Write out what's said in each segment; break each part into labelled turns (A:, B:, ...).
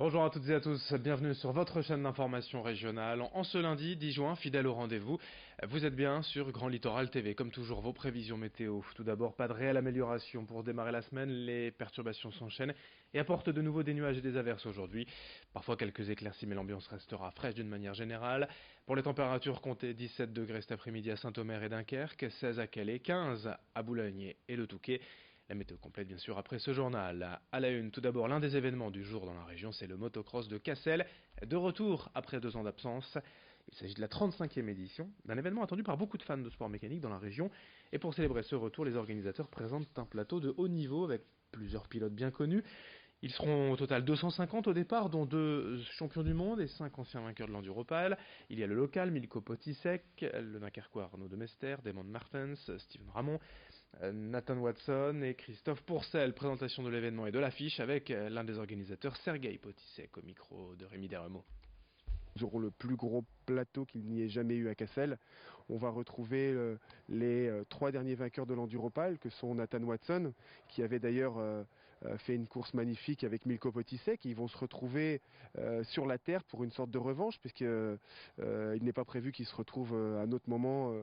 A: Bonjour à toutes et à tous, bienvenue sur votre chaîne d'information régionale. En ce lundi 10 juin, fidèle au rendez-vous, vous êtes bien sur Grand Littoral TV. Comme toujours, vos prévisions météo. Tout d'abord, pas de réelle amélioration pour démarrer la semaine. Les perturbations s'enchaînent et apportent de nouveau des nuages et des averses aujourd'hui. Parfois quelques éclaircies, mais l'ambiance restera fraîche d'une manière générale. Pour les températures, comptez 17 degrés cet après-midi à Saint-Omer et Dunkerque, 16 à Calais, 15 à Boulogne et le Touquet. La météo complète bien sûr après ce journal. À la une, tout d'abord, l'un des événements du jour dans la région, c'est le motocross de Cassel, de retour après 2 ans d'absence. Il s'agit de la 35e édition, d'un événement attendu par beaucoup de fans de sport mécanique dans la région. Et pour célébrer ce retour, les organisateurs présentent un plateau de haut niveau avec plusieurs pilotes bien connus. Ils seront au total 250 au départ, dont 2 champions du monde et 5 anciens vainqueurs de l'Enduropal. Il y a le local, Milko Potisek, le Dunkerquois Arnaud de Mester, Damon Martens, Steven Ramon, Nathan Watson et Christophe Pourcel. Présentation de l'événement et de l'affiche avec l'un des organisateurs, Sergueï Potisek, au micro de Rémi Derremot.
B: Nous aurons le plus gros plateau qu'il n'y ait jamais eu à Cassel. On va retrouver les 3 derniers vainqueurs de l'Enduropal, que sont Nathan Watson, qui avait d'ailleurs fait une course magnifique avec Milko Potisek. Ils vont se retrouver sur la terre pour une sorte de revanche, puisqu'il n'est pas prévu qu'ils se retrouvent à un autre moment.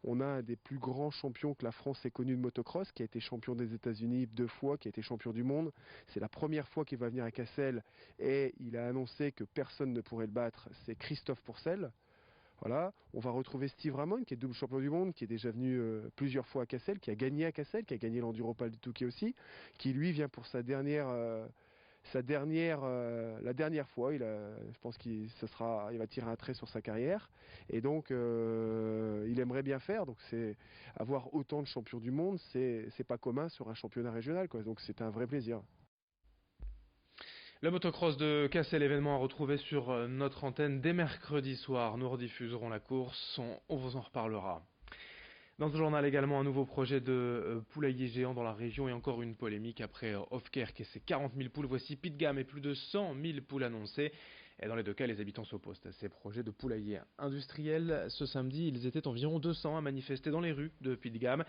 B: On a un des plus grands champions que la France ait connu de motocross, qui a été champion des États-Unis 2 fois, qui a été champion du monde. C'est la première fois qu'il va venir à Cassel et il a annoncé que personne ne pourrait le battre. C'est Christophe Pourcel. Voilà. On va retrouver Steve Ramon, qui est double champion du monde, qui est déjà venu plusieurs fois à Cassel, qui a gagné à Cassel, qui a gagné l'Enduropal du Touquet aussi, qui lui vient pour la dernière fois. Je pense qu'il va tirer un trait sur sa carrière, et donc il aimerait bien faire. Donc c'est avoir autant de champions du monde, c'est pas commun sur un championnat régional, quoi. Donc c'est un vrai plaisir.
A: Le motocross de Cassel, événement à retrouver sur notre antenne dès mercredi soir. Nous rediffuserons la course, on vous en reparlera. Dans ce journal également, un nouveau projet de poulailler géant dans la région et encore une polémique après Hofkerk et ses 40 000 poules. Voici Pitgam et plus de 100 000 poules annoncées. Et dans les deux cas, les habitants s'opposent à ces projets de poulailler industriels. Ce samedi, ils étaient environ 200 à manifester dans les rues de Pitgam.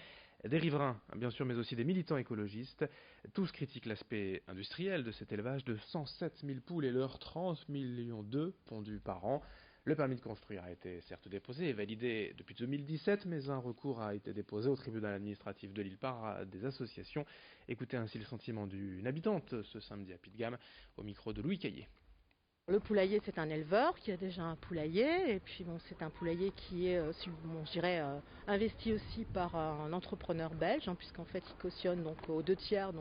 A: Des riverains, bien sûr, mais aussi des militants écologistes. Tous critiquent l'aspect industriel de cet élevage de 107 000 poules et leurs 30 millions d'œufs pondus par an. Le permis de construire a été certes déposé et validé depuis 2017, mais un recours a été déposé au tribunal administratif de Lille par des associations. Écoutez ainsi le sentiment d'une habitante ce samedi à Pitgam, au micro de Louis Caillé.
C: Le poulailler, c'est un éleveur qui a déjà un poulailler, et puis c'est un poulailler qui est, je dirais, investi aussi par un entrepreneur belge, puisqu'en fait il cautionne donc aux 2 tiers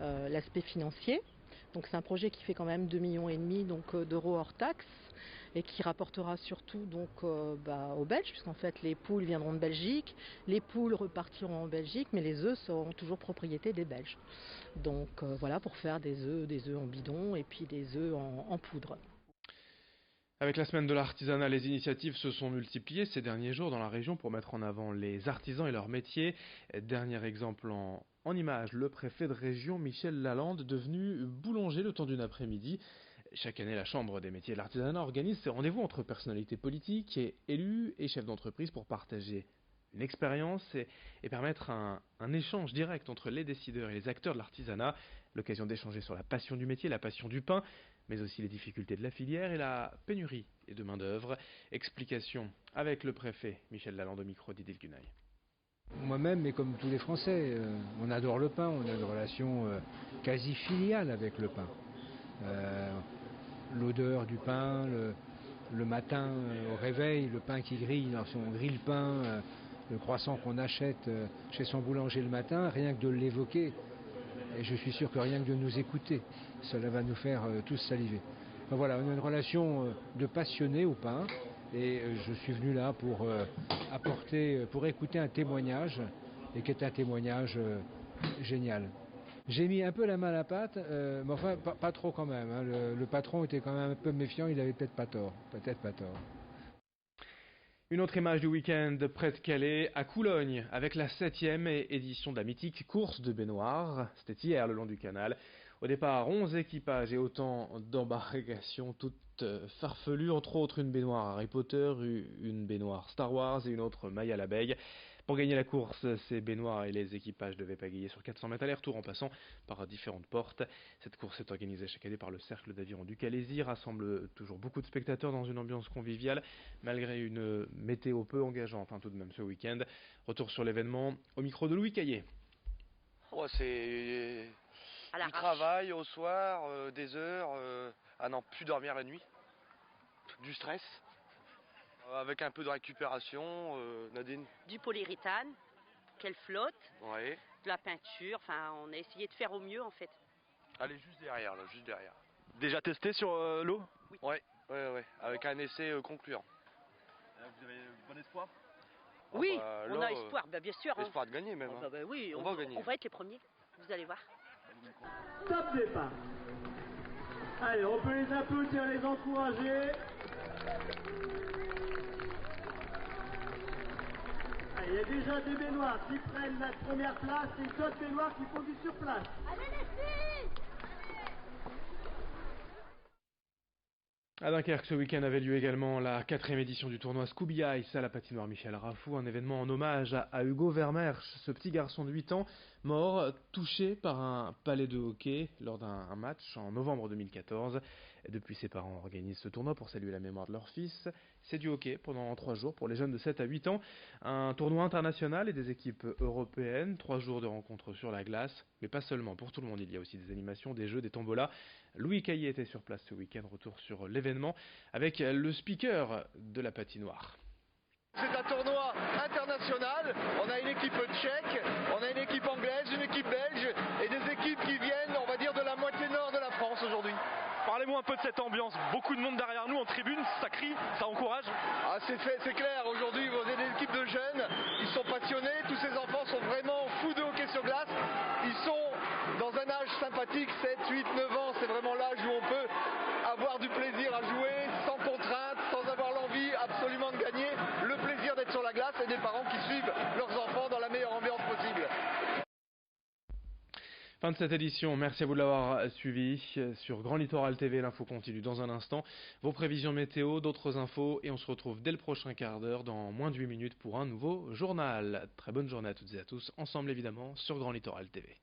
C: l'aspect financier. Donc c'est un projet qui fait quand même 2,5 millions d'euros hors taxes et qui rapportera surtout aux Belges, puisqu'en fait les poules viendront de Belgique, les poules repartiront en Belgique, mais les œufs seront toujours propriété des Belges. Donc voilà, pour faire des œufs en bidon et puis des œufs en poudre.
A: Avec la semaine de l'artisanat, les initiatives se sont multipliées ces derniers jours dans la région pour mettre en avant les artisans et leur métier. Dernier exemple en image, le préfet de région Michel Lalande, devenu boulanger le temps d'une après-midi. Chaque année, la Chambre des métiers de l'artisanat organise ces rendez-vous entre personnalités politiques et élus et chefs d'entreprise pour partager une expérience et permettre un échange direct entre les décideurs et les acteurs de l'artisanat, l'occasion d'échanger sur la passion du métier, la passion du pain, mais aussi les difficultés de la filière et la pénurie et de main-d'œuvre. Explication avec le préfet Michel Lalande au micro d'Idil Gunaï.
D: Moi-même, mais comme tous les Français, on adore le pain, on a une relation quasi filiale avec le pain. L'odeur du pain, le matin au réveil, le pain qui grille, si on grille le pain, le croissant qu'on achète chez son boulanger le matin, rien que de l'évoquer, et je suis sûr que rien que de nous écouter, cela va nous faire tous saliver. Ben voilà, on a une relation de passionnés au pain, et je suis venu là pour pour écouter un témoignage, et qui est un témoignage génial. J'ai mis un peu la main à la pâte, mais enfin pas trop quand même. Le patron était quand même un peu méfiant, il avait peut-être pas tort.
A: Une autre image du week-end près de Calais, à Coulogne, avec la 7e édition de la mythique course de baignoire. C'était hier le long du canal. Au départ, 11 équipages et autant d'embarcations toutes farfelues, entre autres une baignoire Harry Potter, une baignoire Star Wars et une autre Maya l'abeille. Pour gagner la course, ces baignoires et les équipages devaient pagayer sur 400 mètres aller-retour en passant par différentes portes. Cette course est organisée chaque année par le Cercle d'Aviron du Calaisis, rassemble toujours beaucoup de spectateurs dans une ambiance conviviale, malgré une météo peu engageante, tout de même ce week-end. Retour sur l'événement au micro de Louis Caillé.
E: C'est du travail au soir, des heures, à n'en plus dormir la nuit, du stress. Avec un peu de récupération, Nadine.
F: Du polyuréthane, qu'elle flotte,
E: Ouais.
F: de la peinture, enfin on a essayé de faire au mieux en fait.
E: Elle est juste derrière, là, juste derrière.
G: Déjà testé sur l'eau?
F: Oui.
E: Ouais, avec un essai concluant.
G: Vous avez bon espoir?
F: Oui,
E: bah,
F: on
E: là,
F: a espoir, bien sûr.
E: Espoir de gagner même.
F: Bah, oui,
E: on va gagner.
F: On va être les premiers, vous allez voir.
H: Top départ. Allez, on peut les applaudir, les encourager. Il y a déjà des baignoires qui prennent la première place et d'autres baignoires qui font du surplace. Allez les filles!
A: À Dunkerque, ce week-end avait lieu également la 4e édition du tournoi Scooby Ice à la patinoire Michel Rafou, un événement en hommage à Hugo Vermeersch, ce petit garçon de 8 ans, mort, touché par un palais de hockey lors d'un match en novembre 2014. Et depuis, ses parents organisent ce tournoi pour saluer la mémoire de leur fils. C'est du hockey pendant 3 jours pour les jeunes de 7 à 8 ans, un tournoi international et des équipes européennes, 3 jours de rencontres sur la glace, mais pas seulement, pour tout le monde, il y a aussi des animations, des jeux, des tombolas. Louis Caillé était sur place ce week-end, retour sur l'événement avec le speaker de la patinoire.
I: C'est un tournoi international, on a une équipe tchèque, on a une équipe anglaise, une équipe belge et des équipes qui viennent, on va dire, de la moitié nord de la France aujourd'hui.
G: Parlez-moi un peu de cette ambiance, beaucoup de monde derrière nous en tribune, ça crie, ça encourage.
I: Ah c'est clair, aujourd'hui vous avez des équipes de jeunes, ils sont passionnés, tous ces enfants sont vraiment fous de hockey sur glace, ils sont dans un âge sympathique, 7, 8, 9 ans, c'est vraiment l'âge où on peut avoir du plaisir à jouer, sans contrainte, sans avoir l'envie absolument de gagner, le plaisir d'être sur la glace et des parents qui suivent leurs enfants dans la meilleure ambiance possible.
A: Fin de cette édition, merci à vous de l'avoir suivi. Sur Grand Littoral TV, l'info continue dans un instant. Vos prévisions météo, d'autres infos et on se retrouve dès le prochain quart d'heure dans moins de 8 minutes pour un nouveau journal. Très bonne journée à toutes et à tous, ensemble évidemment sur Grand Littoral TV.